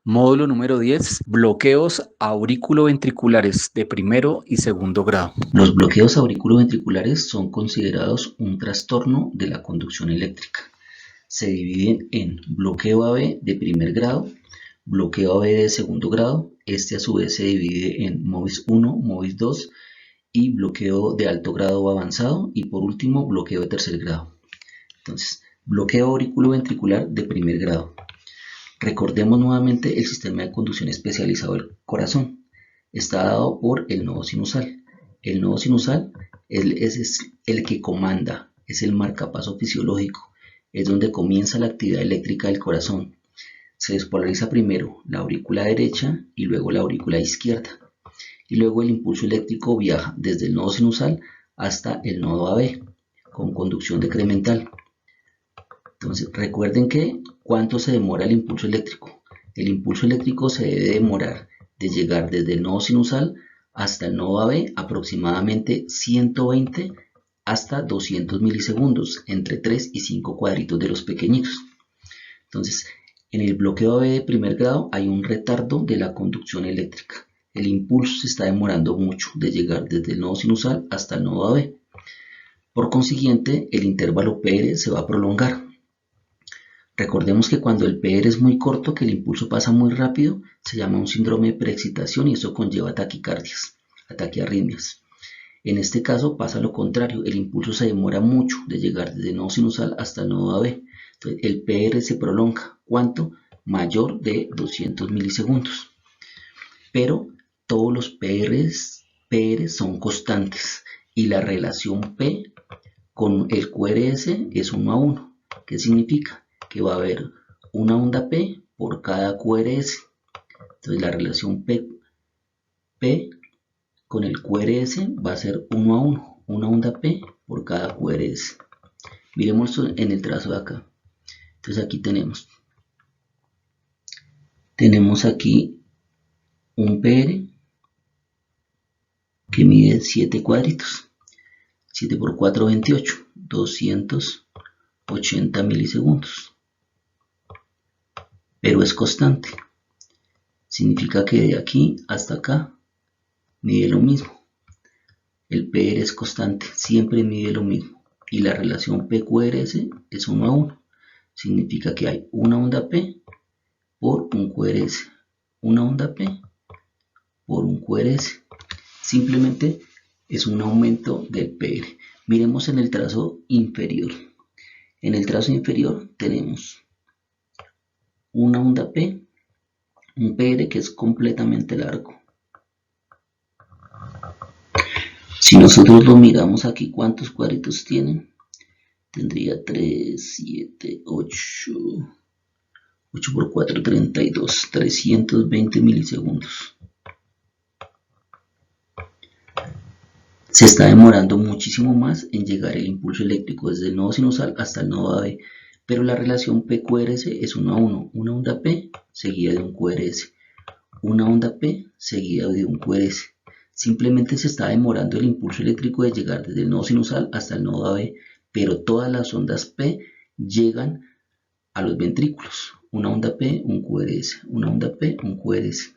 Módulo número 10, bloqueos auriculoventriculares de primero y segundo grado. Los bloqueos auriculoventriculares son considerados un trastorno de la conducción eléctrica. Se dividen en bloqueo AB de primer grado, bloqueo AB de segundo grado, este a su vez se divide en MOVIS 1, MOVIS 2 y bloqueo de alto grado o avanzado, y por último bloqueo de tercer grado. Entonces, bloqueo auriculoventricular de primer grado. Recordemos nuevamente el sistema de conducción especializado del corazón. Está dado por el nodo sinusal. El nodo sinusal es el que comanda, es el marcapaso fisiológico, es donde comienza la actividad eléctrica del corazón. Se despolariza primero la aurícula derecha y luego la aurícula izquierda. Y luego el impulso eléctrico viaja desde el nodo sinusal hasta el nodo AB, con conducción decremental. Entonces, recuerden que ¿cuánto se demora el impulso eléctrico? El impulso eléctrico se debe demorar de llegar desde el nodo sinusal hasta el nodo AB aproximadamente 120 hasta 200 milisegundos, entre 3 y 5 cuadritos de los pequeñitos. Entonces, en el bloqueo AB de primer grado hay un retardo de la conducción eléctrica. El impulso se está demorando mucho de llegar desde el nodo sinusal hasta el nodo AB. Por consiguiente, el intervalo PR se va a prolongar. Recordemos que cuando el PR es muy corto, que el impulso pasa muy rápido, se llama un síndrome de preexcitación y eso conlleva taquicardias, taquiarritmias. En este caso pasa lo contrario, el impulso se demora mucho de llegar desde el nodo sinusal hasta el nodo AB. Entonces, el PR se prolonga. ¿Cuánto? Mayor de 200 milisegundos. Pero todos los PR son constantes y la relación P con el QRS es 1 a 1. ¿Qué significa? Que va a haber una onda P por cada QRS. Entonces la relación P con el QRS va a ser 1 a 1, una onda P por cada QRS. Miremos en el trazo de acá. Entonces aquí tenemos aquí un PR que mide 7 cuadritos. 7 por 4, 28, 280 milisegundos. Pero es constante. Significa que de aquí hasta acá mide lo mismo. El PR es constante, siempre mide lo mismo. Y la relación PQRS es 1 a 1. Significa que hay una onda P por un QRS. Una onda P por un QRS. Simplemente es un aumento del PR. Miremos en el trazo inferior. En el trazo inferior tenemos una onda P, un PR que es completamente largo. Si nosotros lo miramos aquí, ¿cuántos cuadritos tienen? Tendría 3, 7, 8, 8 por 4, 32, 320 milisegundos. Se está demorando muchísimo más en llegar el impulso eléctrico desde el nodo sinusal hasta el nodo AB, pero la relación PQRS es 1 a 1, una onda P seguida de un QRS, una onda P seguida de un QRS. Simplemente se está demorando el impulso eléctrico de llegar desde el nodo sinusal hasta el nodo AB, pero todas las ondas P llegan a los ventrículos. Una onda P, un QRS, una onda P, un QRS.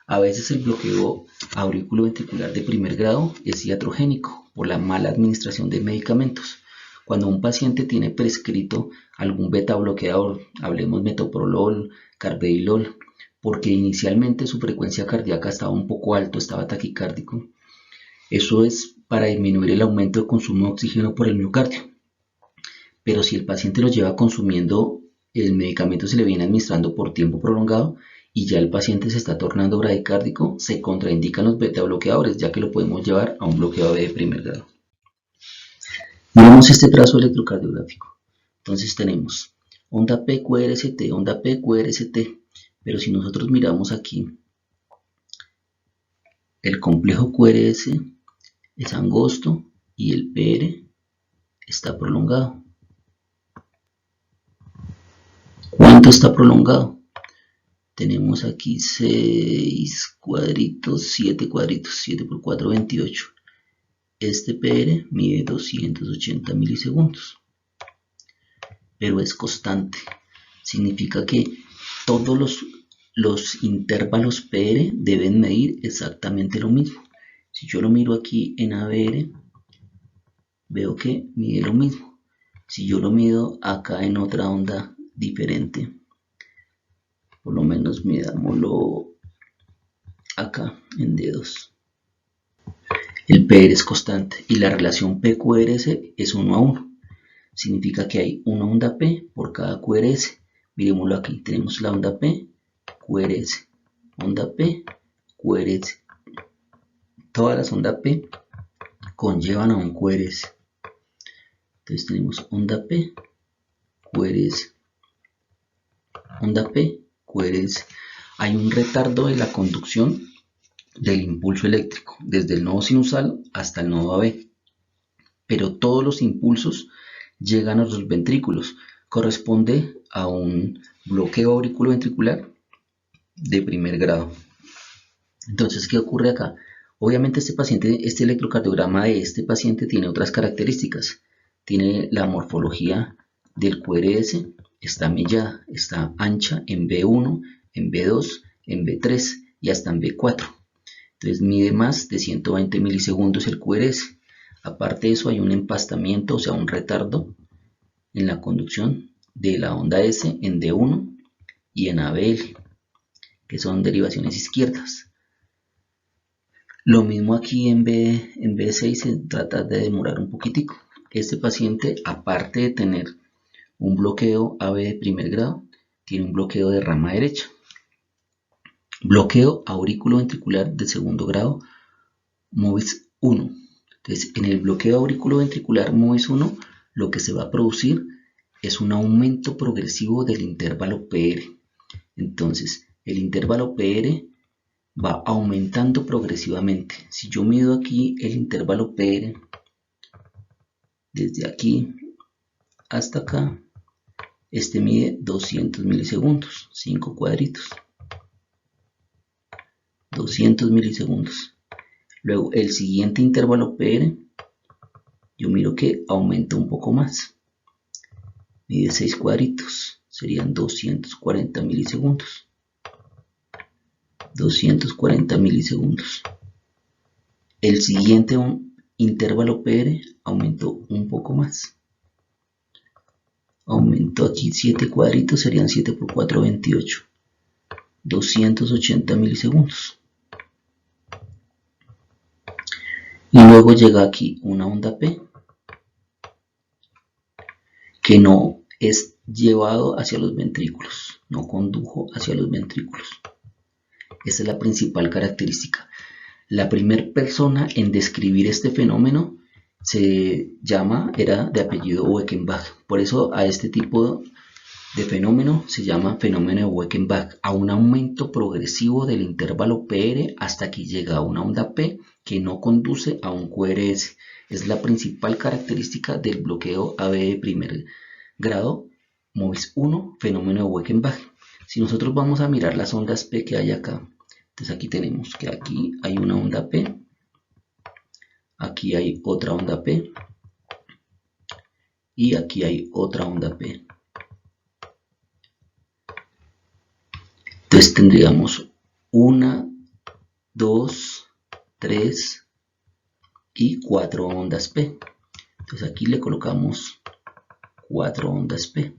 A veces el bloqueo auriculoventricular de primer grado es iatrogénico por la mala administración de medicamentos. Cuando un paciente tiene prescrito algún beta bloqueador, hablemos metoprolol, carvedilol, porque inicialmente su frecuencia cardíaca estaba un poco alto, estaba taquicárdico, eso es para disminuir el aumento de consumo de oxígeno por el miocardio. Pero si el paciente lo lleva consumiendo, el medicamento se le viene administrando por tiempo prolongado y ya el paciente se está tornando bradicárdico, se contraindican los beta bloqueadores, ya que lo podemos llevar a un bloqueo de primer grado. Miramos este trazo electrocardiográfico. Entonces tenemos onda PQRST, onda PQRST, pero si nosotros miramos aquí, el complejo QRS es angosto y el PR está prolongado. ¿Cuánto está prolongado? Tenemos aquí 6 cuadritos, 7 cuadritos, 7 por 4, 28. Este PR mide 280 milisegundos, pero es constante. Significa que todos los los intervalos PR deben medir exactamente lo mismo. Si yo lo miro aquí en ABR, veo que mide lo mismo. Si yo lo mido acá en otra onda diferente, por lo menos midámoslo acá en D2. El PR es constante y la relación P-QRS es 1 a 1. Significa que hay una onda P por cada QRS. Miremoslo aquí, tenemos la onda P, QRS, onda P, QRS. Todas las ondas P conllevan a un QRS. Entonces tenemos onda P, QRS, onda P, QRS. Hay un retardo de la conducción del impulso eléctrico, desde el nodo sinusal hasta el nodo AB. Pero todos los impulsos llegan a los ventrículos. Corresponde a un bloqueo auriculoventricular de primer grado. Entonces, ¿qué ocurre acá? Obviamente este electrocardiograma de este paciente tiene otras características. Tiene la morfología del QRS, está mellada, está ancha en B1, en B2, en B3 y hasta en B4. Entonces mide más de 120 milisegundos el QRS. Aparte de eso hay un empastamiento, o sea un retardo en la conducción de la onda S en D1 y en ABL, que son derivaciones izquierdas. Lo mismo aquí en B6 se trata de demorar un poquitico. Este paciente, aparte de tener un bloqueo AB de primer grado, tiene un bloqueo de rama derecha. Bloqueo auriculoventricular de segundo grado, MOVIS 1. Entonces, en el bloqueo auriculoventricular MOVIS 1, lo que se va a producir es un aumento progresivo del intervalo PR. Entonces, el intervalo PR va aumentando progresivamente. Si yo mido aquí el intervalo PR, desde aquí hasta acá, este mide 200 milisegundos, 5 cuadritos. 200 milisegundos. Luego, el siguiente intervalo PR, yo miro que aumenta un poco más. Mide 6 cuadritos, serían 240 milisegundos. 240 milisegundos. El siguiente intervalo PR aumentó un poco más. Aumentó aquí 7 cuadritos, serían 7 por 4, 28. 280 milisegundos. Y luego llega aquí una onda P que no es llevado hacia los ventrículos, no condujo hacia los ventrículos. Esa es la principal característica. La primera persona en describir este fenómeno era de apellido Weckenbach. Por eso a este tipo de fenómeno se llama fenómeno de Weckenbach, a un aumento progresivo del intervalo PR hasta que llega a una onda P que no conduce a un QRS. Es la principal característica del bloqueo AB de primer grado, MOVIS 1, fenómeno de Weckenbach. Si nosotros vamos a mirar las ondas P que hay acá, entonces aquí tenemos que aquí hay una onda P, aquí hay otra onda P y aquí hay otra onda P. Entonces tendríamos 1, 2, 3 y 4 ondas P. Entonces aquí le colocamos 4 ondas P.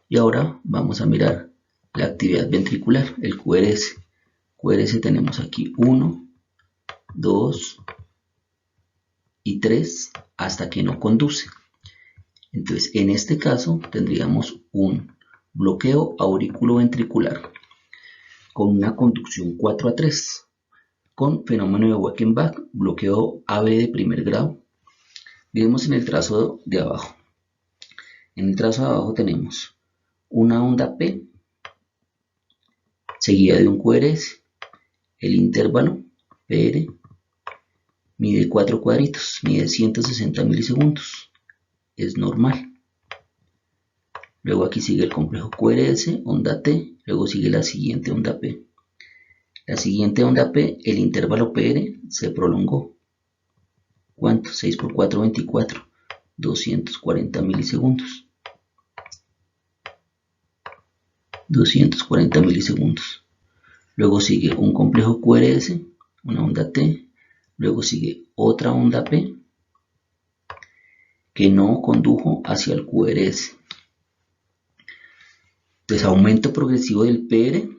Y ahora vamos a mirar la actividad ventricular, el QRS. QRS tenemos aquí 1, 2 y 3 hasta que no conduce. Entonces en este caso tendríamos un bloqueo auriculoventricular con una conducción 4 a 3, con fenómeno de Weckenbach, bloqueo AB de primer grado. Vemos en el trazo de abajo. En el trazo de abajo tenemos una onda P seguida de un QRS. El intervalo PR mide 4 cuadritos, mide 160 milisegundos. Es normal. Luego aquí sigue el complejo QRS, onda T, luego sigue la siguiente onda P. La siguiente onda P, el intervalo PR se prolongó. ¿Cuánto? 6 por 4, 24. 240 milisegundos. 240 milisegundos. Luego sigue un complejo QRS, una onda T, luego sigue otra onda P que no condujo hacia el QRS. Entonces aumento progresivo del PR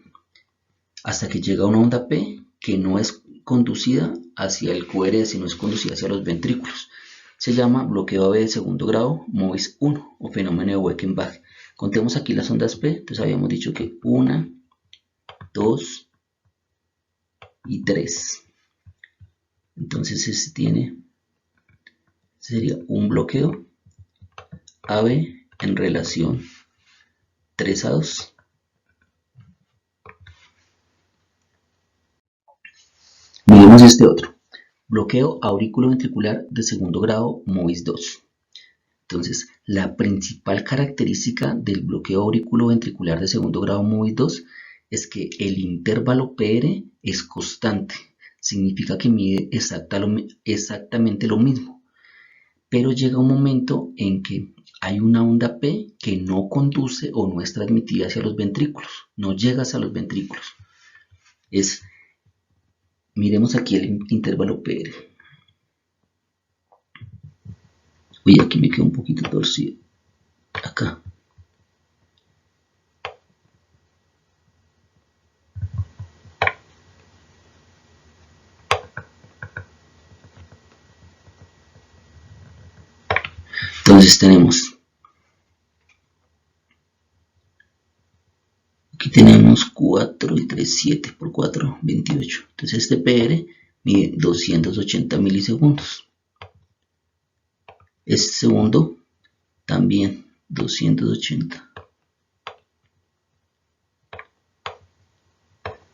hasta que llega una onda P que no es conducida hacia el QRS, no es conducida hacia los ventrículos. Se llama bloqueo AB de segundo grado MOVIS 1 o fenómeno de Weckenbach. Contemos aquí las ondas P, entonces habíamos dicho que 1, 2 y 3. Entonces sería un bloqueo AB en relación 3 a 2. Miremos este otro. Bloqueo auriculoventricular de segundo grado MOVIS 2. Entonces, la principal característica del bloqueo auriculoventricular de segundo grado MOVIS 2 es que el intervalo PR es constante. Significa que mide exactamente lo mismo. Pero llega un momento en que hay una onda P que no conduce o no es transmitida hacia los ventrículos. No llega hacia los ventrículos. Miremos aquí el intervalo PR. Uy, aquí me quedó un poquito torcido. Acá. Entonces tenemos, aquí tenemos 4 y 3, 7 por 4, 28. Entonces este PR mide 280 milisegundos. Este segundo también 280.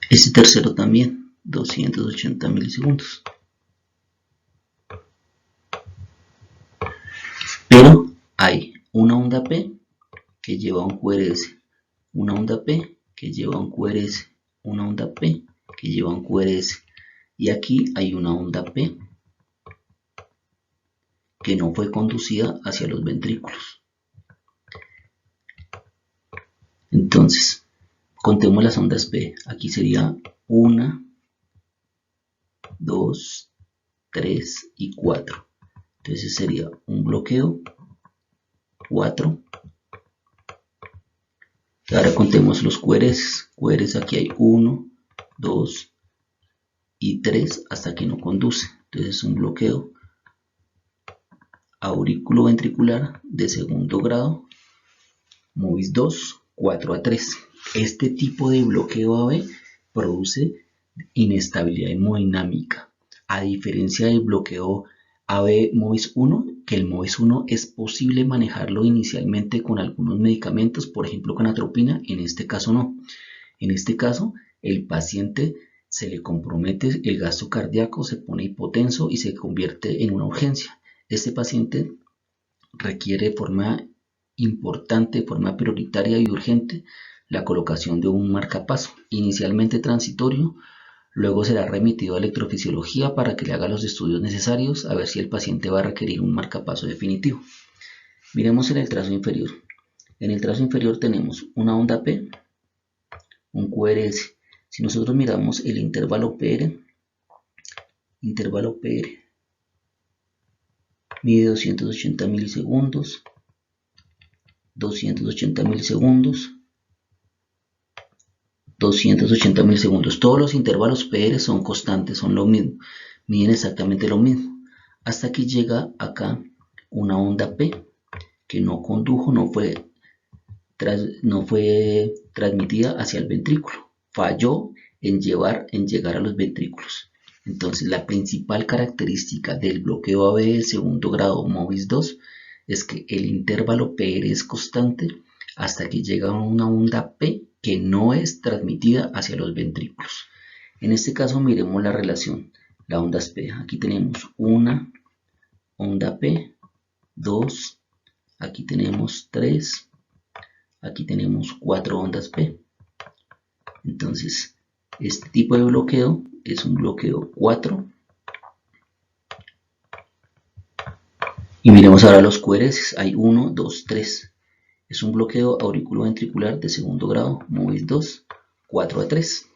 Este tercero también 280 milisegundos. Pero hay una onda P que lleva un QRS, una onda P que lleva un QRS, una onda P que lleva un QRS. Y aquí hay una onda P que no fue conducida hacia los ventrículos. Entonces, contemos las ondas P. Aquí sería 1, 2, 3 y 4. Entonces sería un bloqueo 4. Ahora contemos los QRS. QRS aquí hay 1, 2 y 3 hasta que no conduce. Entonces es un bloqueo auriculoventricular de segundo grado MOVIS 2, 4 a 3. Este tipo de bloqueo AB produce inestabilidad hemodinámica, a diferencia del bloqueo AB MOVIS 1, que el MOVIS 1 es posible manejarlo inicialmente con algunos medicamentos, por ejemplo con atropina, en este caso no. En este caso, el paciente se le compromete el gasto cardíaco, se pone hipotenso y se convierte en una urgencia. Este paciente requiere de forma importante, de forma prioritaria y urgente, la colocación de un marcapaso, inicialmente transitorio. Luego será remitido a electrofisiología para que le haga los estudios necesarios a ver si el paciente va a requerir un marcapaso definitivo. Miremos en el trazo inferior. En el trazo inferior tenemos una onda P, un QRS. Si nosotros miramos el intervalo PR mide 280 milisegundos, 280 milisegundos, 280 milisegundos. Todos los intervalos PR son constantes, son lo mismo, miden exactamente lo mismo. Hasta que llega acá una onda P que no condujo, no fue transmitida hacia el ventrículo. Falló en llegar a los ventrículos. Entonces la principal característica del bloqueo AB de segundo grado MOVIS 2 es que el intervalo PR es constante hasta que llega una onda P que no es transmitida hacia los ventrículos. En este caso miremos la relación, la onda P. Aquí tenemos una onda P, 2, aquí tenemos 3, aquí tenemos 4 ondas P. Entonces, este tipo de bloqueo es un bloqueo 4. Y miremos ahora los QRS. Hay 1, 2, 3. Es un bloqueo auriculoventricular de segundo grado, MOVIS 2, 4A3.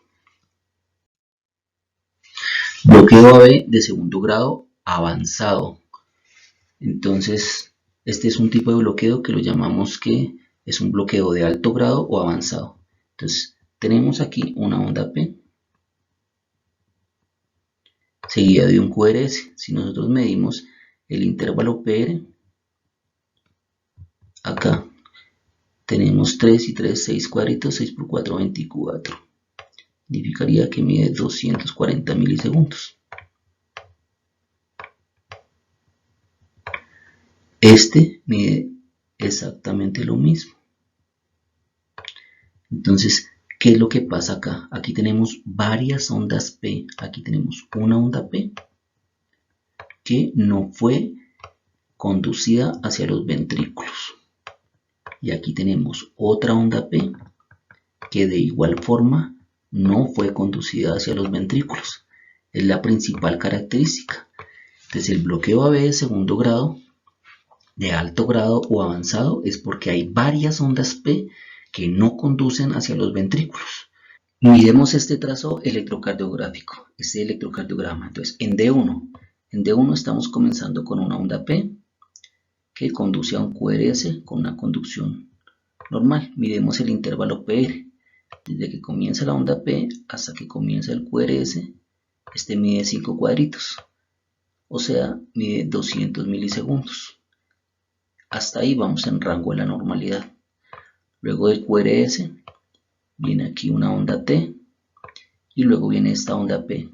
Bloqueo AB de segundo grado avanzado. Entonces, este es un tipo de bloqueo que lo llamamos que es un bloqueo de alto grado o avanzado. Entonces, tenemos aquí una onda P seguida de un QRS. Si nosotros medimos el intervalo PR, acá tenemos 3 y 3, 6 cuadritos, 6 por 4, 24. Significaría que mide 240 milisegundos. Este mide exactamente lo mismo. Entonces, ¿qué es lo que pasa acá? Aquí tenemos varias ondas P. Aquí tenemos una onda P que no fue conducida hacia los ventrículos. Y aquí tenemos otra onda P que de igual forma no fue conducida hacia los ventrículos. Es la principal característica. Entonces, el bloqueo AB de segundo grado, de alto grado o avanzado, es porque hay varias ondas P que no conducen hacia los ventrículos. Miremos este trazo electrocardiográfico, este electrocardiograma. Entonces, en D1 estamos comenzando con una onda P que conduce a un QRS con una conducción normal. Miremos el intervalo PR. Desde que comienza la onda P hasta que comienza el QRS, este mide 5 cuadritos, o sea, mide 200 milisegundos. Hasta ahí vamos en rango de la normalidad. Luego del QRS viene aquí una onda T y luego viene esta onda P.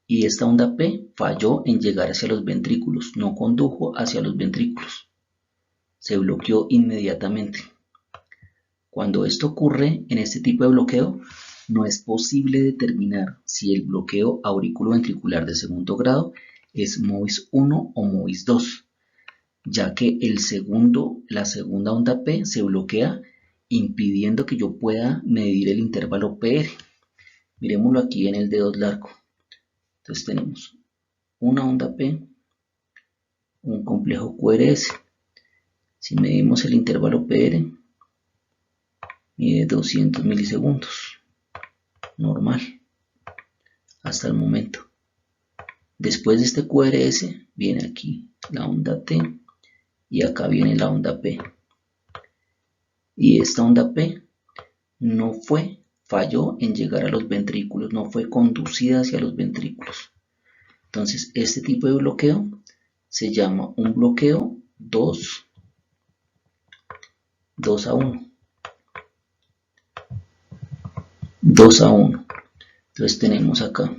Y esta onda P falló en llegar hacia los ventrículos, no condujo hacia los ventrículos. Se bloqueó inmediatamente. Cuando esto ocurre en este tipo de bloqueo, no es posible determinar si el bloqueo auriculoventricular de segundo grado es MOVIS 1 o MOVIS 2, ya que la segunda onda P se bloquea impidiendo que yo pueda medir el intervalo PR. Miremoslo aquí en el dedo largo. Entonces tenemos una onda P, un complejo QRS. Si medimos el intervalo PR, mide 200 milisegundos, normal, hasta el momento. Después de este QRS viene aquí la onda T y acá viene la onda P. Y esta onda P falló en llegar a los ventrículos, no fue conducida hacia los ventrículos. Entonces, este tipo de bloqueo se llama un bloqueo 2 a 1. 2 a 1. Entonces tenemos acá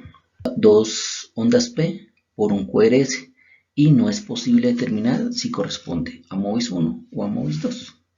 dos ondas P por un QRS y no es posible determinar si corresponde a MOVIS 1 o a MOVIS 2.